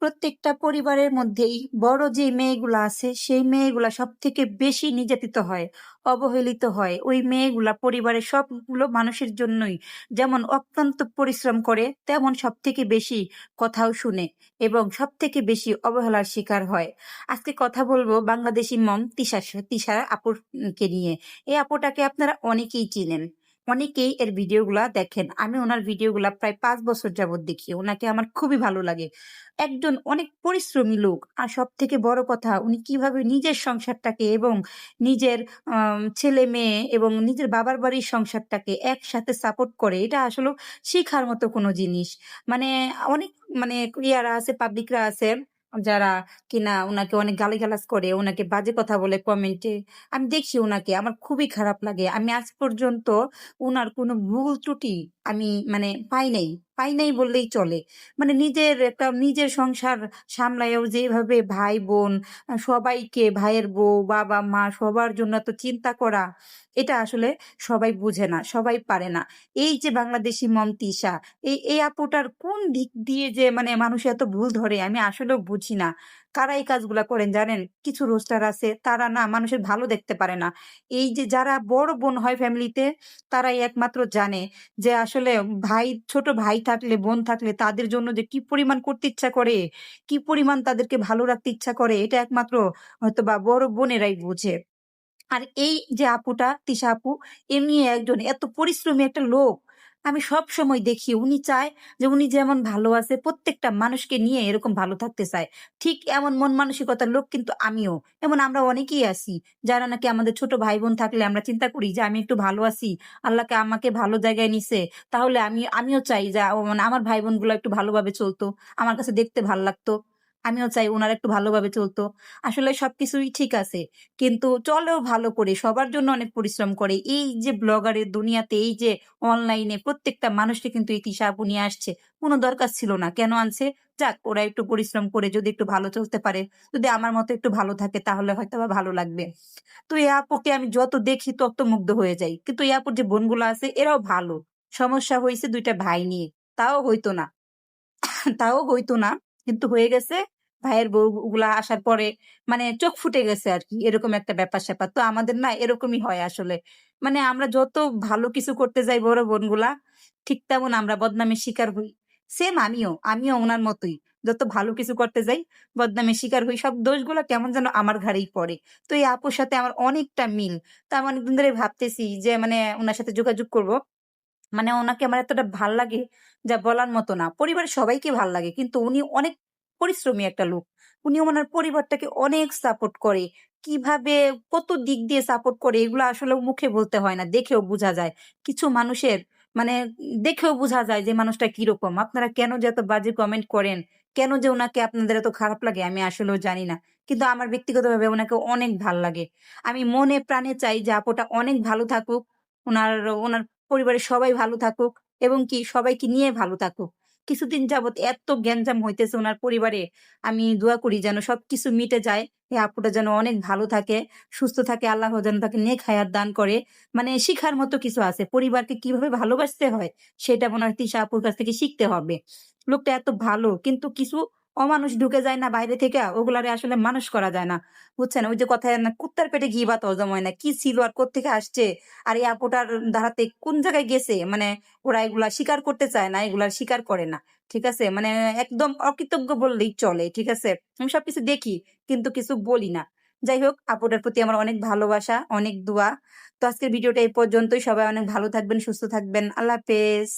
প্রত্যেকটা পরিবারের মধ্যেই বড় যে মেয়েগুলা আছে, সেই মেয়েগুলা সবথেকে বেশি নির্যাতিত হয়, অবহেলিত হয়। ওই মেয়েগুলা পরিবারের সবগুলো মানুষের জন্যই যেমন অত্যন্ত পরিশ্রম করে, তেমন সবথেকে বেশি কথাও শুনে এবং সবথেকে বেশি অবহেলার শিকার হয়। আজকে কথা বলবো বাংলাদেশি মম তিশা আপুর কে নিয়ে। এই আপুটাকে আপনারা অনেকেই চিনেন। অনেকেই এর ভিডিওগুলা দেখেন। আমি ওনার ভিডিওগুলা প্রায় ৫ বছর যাবৎ দেখি। ওনাকে আমার খুবই ভালো লাগে। একজন অনেক পরিশ্রমী লোক। আর সবথেকে বড় কথা উনি কিভাবে নিজের সংসারটাকে এবং নিজের ছেলে-মেয়ে এবং নিজের বাবার বাড়ির সংসারটাকে একসাথে সাপোর্ট করে, এটা আসলেও শিখার মতো কোনো জিনিস। মানে অনেক মানে ইয়ারা আছে, পাবলিকরা আছে যারা কিনা উনাকে অনেক গালিগালাজ করে, উনাকে বাজে কথা বলে কমেন্টে। আমি দেখি উনাকে, আমার খুবই খারাপ লাগে। আমি আজ পর্যন্ত উনার কোনো ভুল ত্রুটি আমি মানে পাই নাই বললেই চলে। মানে নিজের সংসার সামলায়েও যেভাবে ভাই-বোন সবাইকে, ভাইয়ের বউ, বাবা-মা সবার জন্য এত চিন্তা করা, এটা আসলে সবাই বুঝে না, সবাই পারে না। এই যে বাংলাদেশি মম তিশা, এই আপুটার কোন দিক দিয়ে যে মানে মানুষ এত ভুল ধরে আমি আসলেও বুঝি না। কারা এই কাজগুলা করেন জানেন? কিছু রোস্টার আছে তারা না মানুষের ভালো দেখতে পারে না। এই যে যারা বড় বোন হয় ফ্যামিলিতে, তারাই একমাত্র জানে যে আসলে ছোট ভাই থাকলে, বোন থাকলে তাদের জন্য যে কি পরিমাণ করতে ইচ্ছা করে, কি পরিমাণ তাদেরকে ভালো রাখতে ইচ্ছা করে, এটা একমাত্র হয়তোবা বড় বোনেরাই বুঝে। আর এই যে আপুটা, তিশা আপু, এমনি একজন এত পরিশ্রমী একটা লোক। আমি সবসময় দেখি উনি চায় যে উনি যেমন ভালো আছে প্রত্যেকটা মানুষকে নিয়ে এরকম ভালো থাকতে চায়। ঠিক এমন মন মানসিকতার লোক কিন্তু আমিও। এমন আমরা অনেকেই আছি যারা নাকি আমাদের ছোট ভাই-বোন থাকলে আমরা চিন্তা করি যে আমি একটু ভালো আছি। আল্লাহকে আমাকে ভালো জায়গায় নিছে। তাহলে আমিও চাই যে মানে আমার ভাই-বোনগুলো একটু ভালোভাবে চলতো। আমার কাছে দেখতে ভাল লাগতো। আমিও চাই উনারা একটু ভালোভাবে চলতো। আসলে সবকিছুই ঠিক আছে। কিন্তু চলেও ভালো করে, সবার জন্য অনেক পরিশ্রম করে। এই যে ব্লগারের দুনিয়াতে, এই যে অনলাইনে প্রত্যেকটা মানুষকে কিন্তু এই তিশা আপু নিয়ে আসছে। কোন দরকার ছিল না। কেন আনছে? যাক ওরা একটু পরিশ্রম করে যদি একটু ভালো চলতে পারে, যদি আমার মতো একটু ভালো থাকে তাহলে হয়তোবা ভালো লাগবে। তো এই আপুকে আমি যত দেখি তত মুগ্ধ হয়ে যাই। কিন্তু এই আপুর যে বোনগুলা আছে এরাও ভালো। সমস্যা হইছে ২ টা ভাই নিয়ে। তাও হইতো না। তাও হইতো না। কিন্তু হয়ে গেছে। ভাইয়ের বউগুলা আসার পরে মানে চোখ ফুটে গেছে আরকি। এরকম একটা ব্যাপার-স্যাপার। তো আমাদের না এরকমই হয় আসলে। মানে আমরা যত ভালো কিছু করতে যাই বড় বোনগুলা, ঠিক তেমন আমরা বদনামের শিকার হই। সেম আমিও উনার মতোই। যত ভালো কিছু করতে যাই, বদনামের শিকার হই। সব দোষগুলা কেমন যেন আমার ঘাড়েই পড়ে। তো এই আপুর সাথে আমার অনেকটা মিল। তো আমি অনেকদিন ধরে ভাবতেছি যে মানে উনার সাথে যোগাযোগ করব। মানে ওনাকে আমার এতটা ভাল লাগে যা বলার মতো না। পরিবারের সবাইকে ভাল লাগে। কিন্তু উনি অনেক পরিশ্রমী একটা লোক। উনি ওনার পরিবারটাকে অনেক সাপোর্ট করে। কিভাবে কত দিক দিয়ে সাপোর্ট করে এগুলো আসলে মুখে বলতে হয় না, দেখেও বুঝা যায়। কিছু মানুষের মানে দেখেও বুঝা যায় যে মানুষটা কিরকম। আপনারা কেন যে এত বাজে কমেন্ট করেন, কেন যে উনাকে আপনাদের এত খারাপ লাগে আমি আসলেও জানি না। কিন্তু আমার ব্যক্তিগতভাবে উনাকে অনেক ভাল লাগে। আমি মনে প্রাণে চাই যে আপুটা অনেক ভালো থাকুক। উনার উনার পরিবারের সবাই ভালো থাকুক এবং কি সবাইকে নিয়ে ভালো থাকুক। কিছুদিন যাবৎ এত গ্যাঞ্জাম হইতেছে উনার পরিবারে। আমি দোয়া করি যেন সবকিছু মিটে যায়। এই আপুটা যেন অনেক ভালো থাকে, সুস্থ থাকে। আল্লাহ যেন তাকে নেক হায়াত দান করে। মানে শিখার মতো কিছু আছে। পরিবারকে কিভাবে ভালোবাসতে হয় সেটা মনে হয় তিশা আপুর কাছ থেকে শিখতে হবে। লোকটা এত ভালো কিন্তু কিছু অমানুষ ঢুকে যায় না বাইরে থেকে, ওগুলারে আসলে মানুষ করা যায় না। বুঝছেন? ওই যে কথায় না, কুত্তার পেটে ঘি ভাত হজম হয় না। কি ছিল আর কোত্থেকে আসছে? আর এই আপুটার দ্বারাতে কোন জায়গায় গেছে? মানে ওরা এগুলা স্বীকার করতে চায় না, এগুলা স্বীকার করে না। ঠিক আছে? মানে একদম অকৃতজ্ঞ বললেই চলে। ঠিক আছে? আমি সবকিছু দেখি কিন্তু কিছু বলি না। যাই হোক, আপুটার প্রতি আমার অনেক ভালোবাসা, অনেক দোয়া। তো আজকের ভিডিওটা এই পর্যন্তই। সবাই অনেক ভালো থাকবেন, সুস্থ থাকবেন। আল্লাহ হাফেজ।